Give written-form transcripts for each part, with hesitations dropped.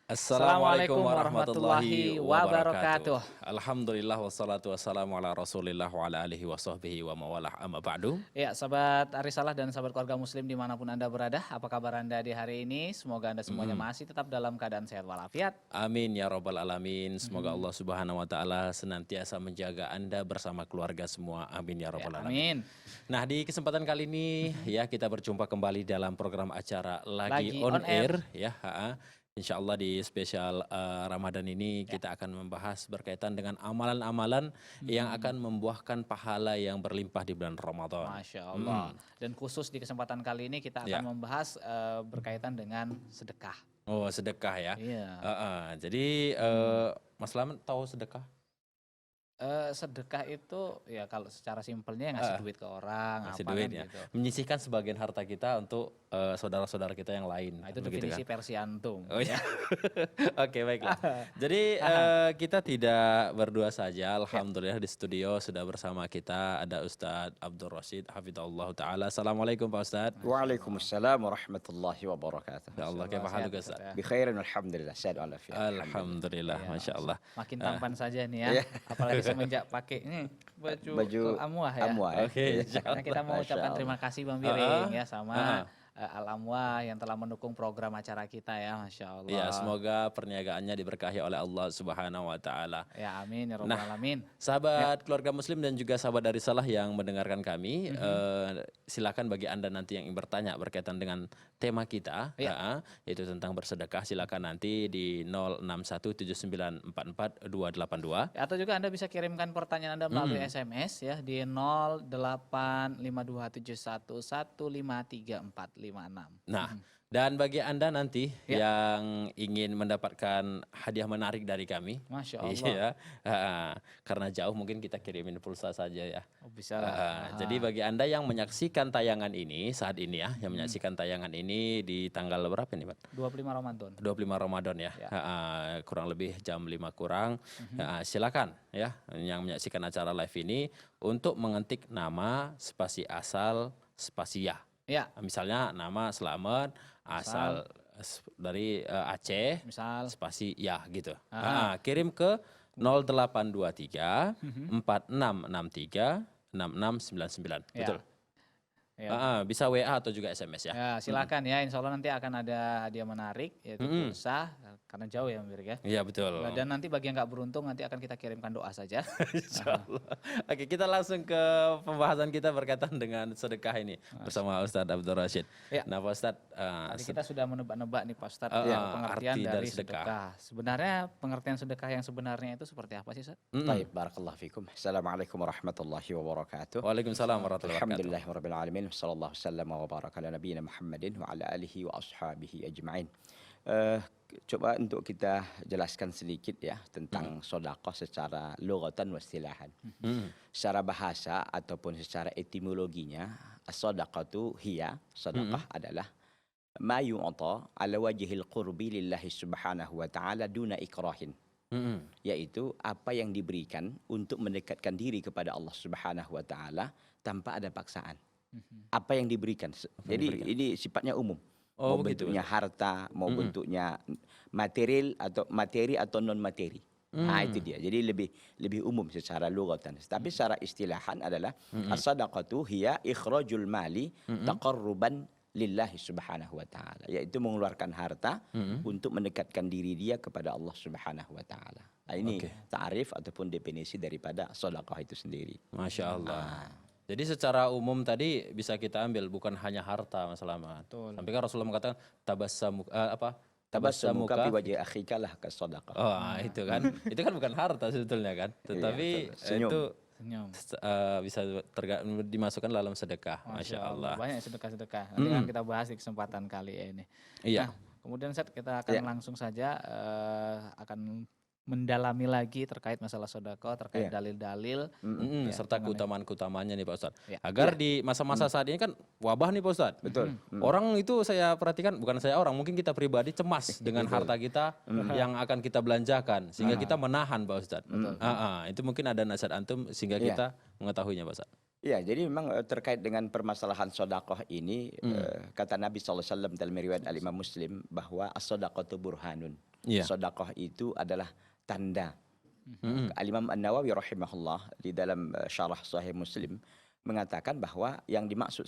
Assalamualaikum warahmatullahi wabarakatuh. Alhamdulillah wassalatu wassalamu ala rasulillah wa ala alihi wa sahbihi wa mawalah amma ba'du. Ya, sahabat Arisalah dan sahabat keluarga muslim dimanapun Anda berada, apa kabar Anda di hari ini? Semoga Anda semuanya masih tetap dalam keadaan sehat walafiat. Amin ya rabbal alamin. Semoga Allah subhanahu wa ta'ala senantiasa menjaga Anda bersama keluarga semua. Amin ya rabbal alamin. Amin. Nah, di kesempatan kali ini ya kita berjumpa kembali dalam program acara Lagi Lagi On on Air ya. Insya Allah di spesial Ramadan ini kita akan membahas berkaitan dengan amalan-amalan yang akan membuahkan pahala yang berlimpah di bulan Ramadan. Masya Allah. Dan khusus di kesempatan kali ini kita akan membahas berkaitan dengan sedekah. Oh, sedekah ya. Iya. Jadi Mas Laman tahu sedekah? Sedekah itu ya kalau secara simpelnya ngasih duit ke orang, Ngasih apa duit kan ya. gitu. Menyisihkan sebagian harta kita untuk saudara-saudara kita yang lain. Nah, itu begitu definisi kan? versi antum. Oh ya. Oke, baiklah. Jadi kita tidak berdua saja. Alhamdulillah di studio sudah bersama kita ada Ustadz Abdul Rashid Hafidhahullah Ta'ala. Assalamualaikum Pak Ustadz. Waalaikumsalam warahmatullahi wabarakatuh. Ya Allah, Sehat, kaifa haluka Ustaz, Ustadz? ya. Bikhairin alhamdulillah. Sehat walafiat. Alhamdulillah, Iya, Masya Allah. Makin tampan saja nih ya. Iya. Apalagi semenjak pakai ini baju Al-Amwah ya. Amwah ya. Oke, Karena kita mau Masya ucapkan Allah. terima kasih Bang Biring ya sama Al-Amwah yang telah mendukung program acara kita ya, Masya Allah. Ya, semoga perniagaannya diberkahi oleh Allah Subhanahu wa Ta'ala. Ya amin ya robbal alamin. Sahabat keluarga muslim dan juga sahabat dari Salah yang mendengarkan kami, silakan bagi Anda nanti yang ingin bertanya berkaitan dengan tema kita, yaitu tentang bersedekah, silakan nanti di 0617944282. Atau juga Anda bisa kirimkan pertanyaan Anda melalui SMS ya di 085271153456. Nah, dan bagi Anda nanti yang ingin mendapatkan hadiah menarik dari kami, Masya Allah. iya, karena jauh mungkin kita kirimin pulsa saja ya. Oh, bisa lah. Jadi bagi Anda yang menyaksikan tayangan ini saat ini ya, yang menyaksikan tayangan ini di tanggal berapa nih, Pak? 25 Ramadan. 25 Ramadan ya, kurang lebih jam 5 kurang. Silakan ya yang menyaksikan acara live ini untuk mengetik nama spasi asal spasi ya. Ya, Misalnya nama Slamet asal dari Aceh, misal spasi ya gitu. Kirim ke 0823 4663 6699. Ya. Betul. ya. Bisa WA atau juga SMS ya. Ya, silakan ya. Insya Allah nanti akan ada hadiah menarik yaitu pulsa karena jauh ya, Mbak ya. Iya betul. Dan nanti bagi yang nggak beruntung nanti akan kita kirimkan doa saja. Insyaallah. Oke, kita langsung ke pembahasan kita berkaitan dengan sedekah ini bersama Ustadz Abdul Rashid. Ya. Nah, Pak Ustadz, Tadi kita sudah menebak-nebak nih Pak Ustadz pengertian arti dari dari sedekah. sedekah. Sebenarnya pengertian sedekah yang sebenarnya itu seperti apa sih, Ustadz? Baik, barakallahu fikum. Assalamualaikum warahmatullahi wabarakatuh. Waalaikumsalam warahmatullahi wabarakatuh. Alhamdulillahirabbil alamin. Sallallahu wasallam wa baraka ala nabiyyina Muhammadin wa ala alihi wa ashabihi ajma'in. Coba untuk kita jelaskan sedikit ya tentang sedekah secara lughatan wa istilahan. Secara bahasa ataupun secara etimologinya, as-sadaqatu hiya, sedekah adalah ma yu'ta ala wajhil qurbi lillahi subhanahu wa ta'ala duna ikrahin. Yaitu apa yang diberikan untuk mendekatkan diri kepada Allah Subhanahu wa Ta'ala tanpa ada paksaan. Apa yang diberikan. Jadi ini sifatnya umum. Oh, mau begitu. bentuknya harta, mau bentuknya materi atau non materi. Nah, itu dia. Jadi lebih umum secara lughatan. Tapi secara istilahan adalah as-sadaqatu hiya ikhrajul mali taqarruban lillahi subhanahu wa ta'ala. Yaitu mengeluarkan harta untuk mendekatkan diri dia kepada Allah subhanahu wa ta'ala. Nah, ini ta'arif ataupun definisi daripada sedekah itu sendiri. Masya Allah. Jadi secara umum tadi bisa kita ambil bukan hanya harta Mas Slamet. Sampai kan Rasulullah mengatakan Tabassamuka fi wajhi akhika lah kasadaqah. Oh, itu kan. Itu kan bukan harta sebetulnya kan. Tetapi Senyum. itu Senyum. bisa dimasukkan dalam sedekah. Masya Allah. Banyak sedekah-sedekah. Nanti akan kita bahas di kesempatan kali ini. Iya. Nah, kemudian Ustadz, kita akan langsung saja akan mendalami lagi terkait masalah sedekah, terkait dalil-dalil Serta keutamaan-keutamaannya nih Pak Ustadz. Ya. Agar di masa-masa saat ini kan wabah nih Pak Ustadz. Betul. Orang itu saya perhatikan, bukan saya orang, mungkin kita pribadi cemas dengan harta kita yang akan kita belanjakan. Sehingga kita menahan Pak Ustadz. Itu mungkin ada nasihat antum sehingga kita mengetahuinya Pak Ustadz. Ya, jadi memang terkait dengan permasalahan sodakoh ini, kata Nabi SAW dalam riwayat Al-Imam Muslim bahwa as-sodaqatu burhanun. Iya. Sodakoh itu adalah tanda. Mm-mm. Al-Imam An-Nawawi rahimahullah di dalam syarah Sahih Muslim mengatakan bahwa yang dimaksud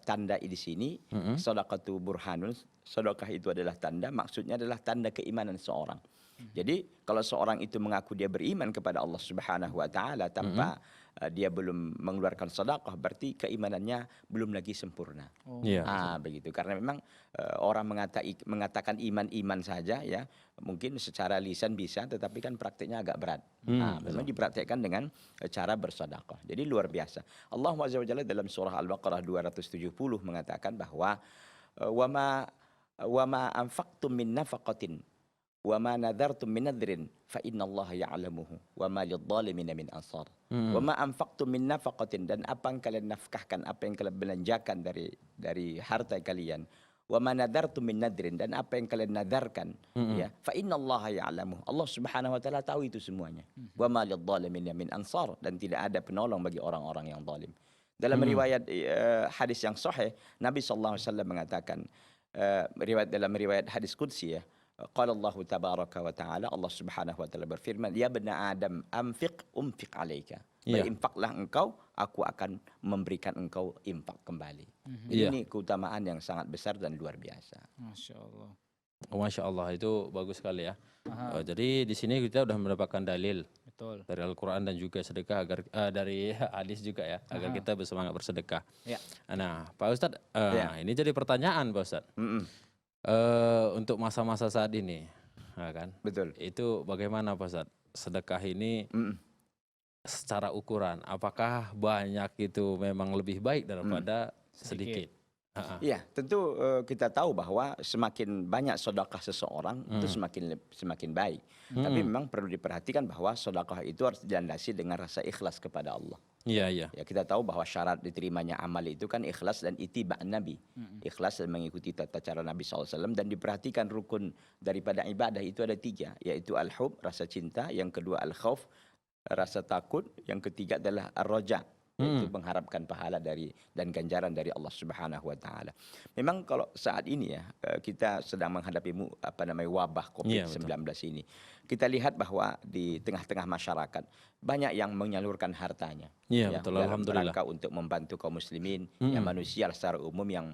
tanda di sini, sodaqatu burhanun, sedekah itu adalah tanda, maksudnya adalah tanda keimanan seorang. Jadi kalau seorang itu mengaku dia beriman kepada Allah Subhanahu wa taala tanpa dia belum mengeluarkan sedekah, berarti keimanannya belum lagi sempurna. Iya. Begitu. Karena memang orang mengatakan iman saja ya, mungkin secara lisan bisa, tetapi kan praktiknya agak berat. Memang dipraktekkan dengan cara bersedekah. Jadi luar biasa. Allah Azza wa Jalla dalam surah Al-Baqarah 270 mengatakan bahwa wama anfaqtum min nafaqatin wa ma nadartum min nadrin fa innallaha ya'lamuhu wa ma lidh-dhalimina min ansar. Wa ma anfaqtum min nafaqatin, dan apa yang kalian nafkahkan, apa yang kalian belanjakan dari harta kalian, wa ma nadartum min nadrin, dan apa yang kalian nadarkan, ya, fa innallaha ya'lamuhu. Allah Subhanahu wa taala tahu itu semuanya. Wa ma lidh-dhalimina min ansar, dan tidak ada penolong bagi orang-orang yang zalim. Dalam riwayat hadis yang sahih, Nabi sallallahu alaihi wasallam mengatakan, dalam riwayat hadis qudsi ya, qala Allah tabaraka wa taala, Allah Subhanahu wa taala berfirman, ya bani Adam anfiq umfiq alaika. Berinfaklah engkau, aku akan memberikan engkau infak kembali. Ini keutamaan yang sangat besar dan luar biasa. Masya Allah. Masya Allah, itu bagus sekali ya. Jadi di sini kita sudah mendapatkan dalil. Betul. Dari Al-Quran dan juga sedekah agar dari hadis juga ya, agar kita bersemangat bersedekah. Ya. Nah, Pak Ustadz, ini jadi pertanyaan Pak Ustadz. Untuk masa-masa saat ini, ya kan? Betul. Itu bagaimana Pak Ustadz? Sedekah ini secara ukuran, apakah banyak itu memang lebih baik daripada sedikit? Ya, tentu kita tahu bahwa semakin banyak sedekah seseorang itu semakin baik. Tapi memang perlu diperhatikan bahwa sedekah itu harus dilandasi dengan rasa ikhlas kepada Allah. Iya. Ya, kita tahu bahwa syarat diterimanya amal itu kan ikhlas dan ittiba' Nabi. Ikhlas dan mengikuti tata cara Nabi SAW, dan diperhatikan rukun daripada ibadah itu ada 3, yaitu al-hub, rasa cinta, yang kedua al-khauf, rasa takut, yang ketiga adalah ar-raja, yaitu mengharapkan pahala dan ganjaran dari Allah Subhanahu wa taala. Memang kalau saat ini ya, kita sedang menghadapi wabah Covid-19 ini. Kita lihat bahwa di tengah-tengah masyarakat banyak yang menyalurkan hartanya. Betul, dalam alhamdulillah. rangka untuk membantu kaum muslimin, manusia secara umum yang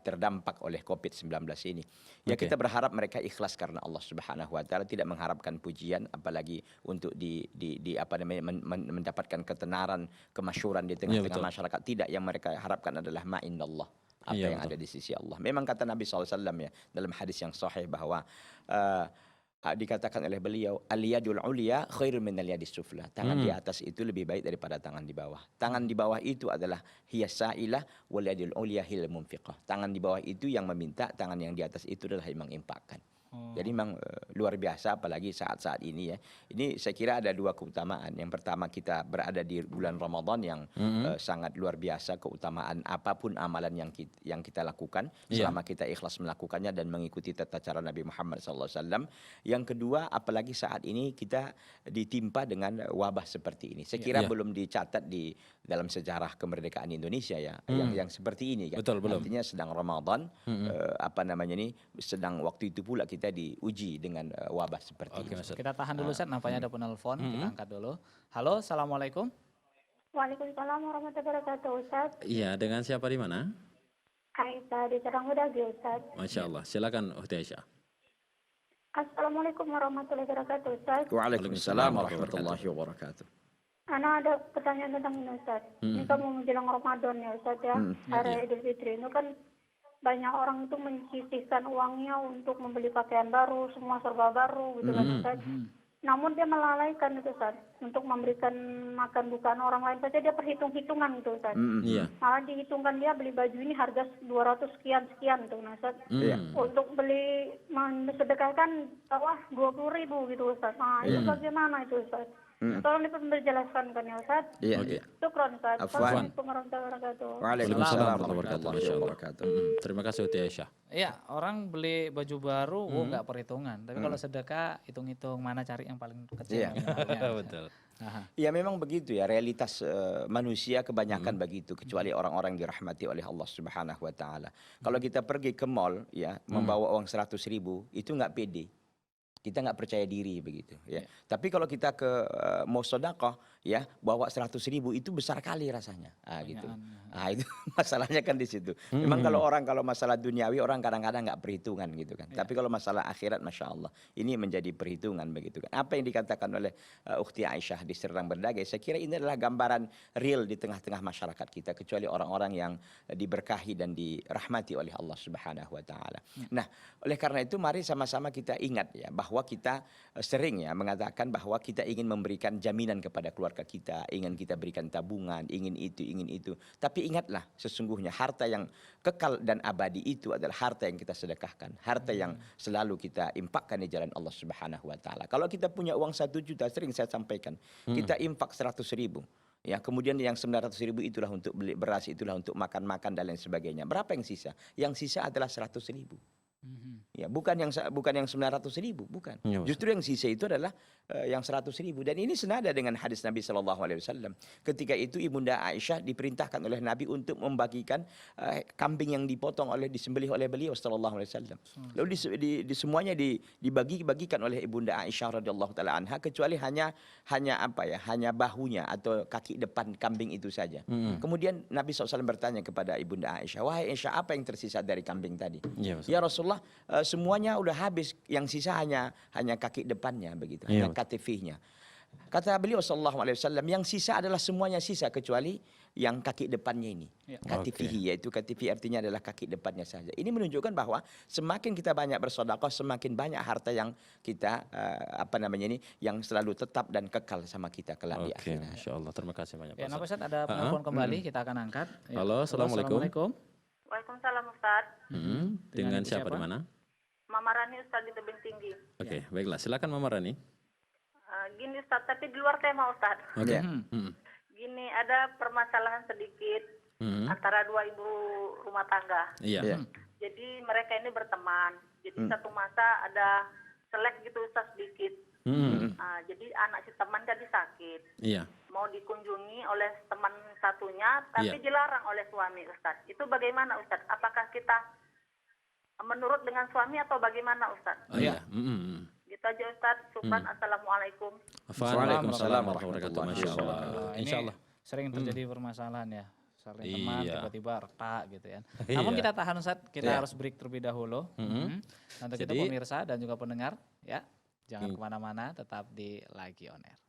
terdampak oleh Covid-19 ini. Ya, kita berharap mereka ikhlas karena Allah Subhanahu wa taala, tidak mengharapkan pujian, apalagi untuk mendapatkan ketenaran, kemasyhuran di tengah-tengah masyarakat. Tidak, yang mereka harapkan adalah ma'indallah, apa yang ada di sisi Allah. Memang kata Nabi SAW ya dalam hadis yang sahih bahwa dikatakan oleh beliau, al-yadul ulya khairun minal yadis sufla. Tangan di atas itu lebih baik daripada tangan di bawah. Tangan di bawah itu adalah hiyasa'ilah wal yadul ulya hil munfiqah. Tangan di bawah itu yang meminta, tangan yang di atas itu adalah yang menginfakkan. Jadi memang luar biasa, apalagi saat-saat ini ya. Ini saya kira ada 2 keutamaan. Yang pertama, kita berada di bulan Ramadan yang sangat luar biasa, keutamaan apapun amalan yang kita lakukan selama kita ikhlas melakukannya dan mengikuti tata cara Nabi Muhammad SAW. Yang kedua, apalagi saat ini kita ditimpa dengan wabah seperti ini. Saya kira belum dicatat di dalam sejarah kemerdekaan Indonesia ya, yang seperti ini kan. Betul, belum. Artinya sedang Ramadan, sedang waktu itu pula kita diuji dengan wabah seperti ini. Kita tahan dulu Ustaz, nampaknya ada penelpon, kita angkat dulu. Halo, Assalamualaikum. Waalaikumsalam warahmatullahi wabarakatuh, Ustaz. Iya, dengan siapa di mana? Aisyah di Serangudagi, Ustaz. Masya Allah, silakan Ukhti Aisyah. Assalamualaikum warahmatullahi wabarakatuh, Ustaz. Waalaikumsalam warahmatullahi wabarakatuh. Ana ada pertanyaan tentang ini, Ustaz. Ini kan mau menjelang Ramadan ya, Ustaz ya. Hari Idul Fitri itu kan banyak orang itu menyisihkan uangnya untuk membeli pakaian baru, semua serba baru gitu kan, Ustaz. Namun dia melalaikan itu, Ustaz, untuk memberikan makan bukaan orang lain saja dia perhitung-hitungan gitu, Ustaz. Malah dihitungkan dia beli baju ini harga 200 sekian tuh, Ustaz. Untuk beli mensedekahkan bawah 20.000 gitu, Ustaz. Nah, itu bagaimana itu, Ustaz? Tolong dijelaskan kan ya Ustaz. Iya, Oke. iya. Syukron Ustaz. Afwan. Assalamualaikum warahmatullahi wabarakatuh. Waalaikumsalam warahmatullahi wabarakatuh. Terima kasih Uti Aisyah. Iya, orang beli baju baru, nggak perhitungan. Tapi kalau sedekah, hitung-hitung mana cari yang paling kecil. Iya. Betul. Aha. Ya memang begitu ya, realitas manusia kebanyakan begitu, kecuali orang-orang yang dirahmati oleh Allah Subhanahu wa taala. Kalau kita pergi ke mall ya, membawa uang 100.000 itu nggak pede. Kita nggak percaya diri begitu ya. Tapi kalau kita ke mau sedekah ya, bawa 100.000 itu besar kali rasanya. Gitu. Itu masalahnya kan di situ. Memang kalau masalah duniawi orang kadang-kadang nggak perhitungan gitu kan. Tapi kalau masalah akhirat, masya Allah, ini menjadi perhitungan begitu kan. Apa yang dikatakan oleh Ukhti Aisyah di Serdang Berdagai, saya kira ini adalah gambaran real di tengah-tengah masyarakat kita, kecuali orang-orang yang diberkahi dan dirahmati oleh Allah Subhanahu wa taala. Nah, oleh karena itu mari sama-sama kita ingat ya, bahwa kita sering ya mengatakan bahwa kita ingin memberikan jaminan kepada keluarga kita, ingin kita berikan tabungan, ingin itu. Tapi ingatlah, sesungguhnya harta yang kekal dan abadi itu adalah harta yang kita sedekahkan, harta yang selalu kita infakkan di jalan Allah Subhanahu wa taala. Kalau kita punya uang 1 juta, sering saya sampaikan, kita infak 100.000. Ya, kemudian yang 900.000 itulah untuk beli beras, itulah untuk makan-makan dan lain sebagainya. Berapa yang sisa? Yang sisa adalah 100.000. Ya, bukan yang 900.000, bukan. Ya, Justru yang sisa itu adalah yang 100.000. Dan ini senada dengan hadis Nabi SAW. Ketika itu Ibunda Aisyah diperintahkan oleh Nabi untuk membagikan kambing yang disembelih oleh beliau SAW. Lalu semuanya dibagi-bagikan oleh Ibunda Aisyah radhiyallahu taala anha, kecuali hanya bahunya atau kaki depan kambing itu saja. Kemudian Nabi SAW bertanya kepada Ibunda Aisyah, "Wahai Aisyah, apa yang tersisa dari kambing tadi?" Ya Rasulullah, semuanya udah habis, yang sisa hanya kaki depannya begitu, hanya katifihnya. Kata beliau sallallahu alaihi wasallam, yang sisa adalah semuanya sisa kecuali yang kaki depannya ini. Katifihi, yaitu katifi artinya adalah kaki depannya saja. Ini menunjukkan bahwa semakin kita banyak bersedekah, semakin banyak harta yang kita yang selalu tetap dan kekal sama kita kelak di akhirat. Masya Allah, terima kasih banyak Ya, Pak Ustaz, ada penelpon kembali, kita akan angkat. Ya. Halo, assalamualaikum. Waalaikumsalam Ustaz. Dengan siapa di mana? Mama Rani Ustaz di Tebing Tinggi. Oke, baiklah, silakan Mama Rani. Gini Ustaz, tapi di luar tema Ustaz. Oke. Gini, ada permasalahan sedikit antara dua ibu rumah tangga. Iya. Jadi mereka ini berteman. Jadi satu masa ada selek gitu Ustaz sedikit. Jadi anak si teman jadi sakit. Iya. Mau dikunjungi oleh teman satunya, tapi dilarang oleh suami Ustaz. Itu bagaimana Ustaz? Apakah kita menurut dengan suami atau bagaimana Ustaz? Iya. Gitu aja Ustaz. Syukran. Assalamualaikum. Waalaikumsalam warahmatullahi wabarakatuh. Masya Allah. Insya Allah. Sering terjadi permasalahan ya. Saling teman, tiba-tiba retak gitu ya. Namun kita tahan Ustaz, kita harus break terlebih dahulu. Nanti kita pemirsa dan juga pendengar ya. Jangan kemana-mana, tetap di Lagi On Air.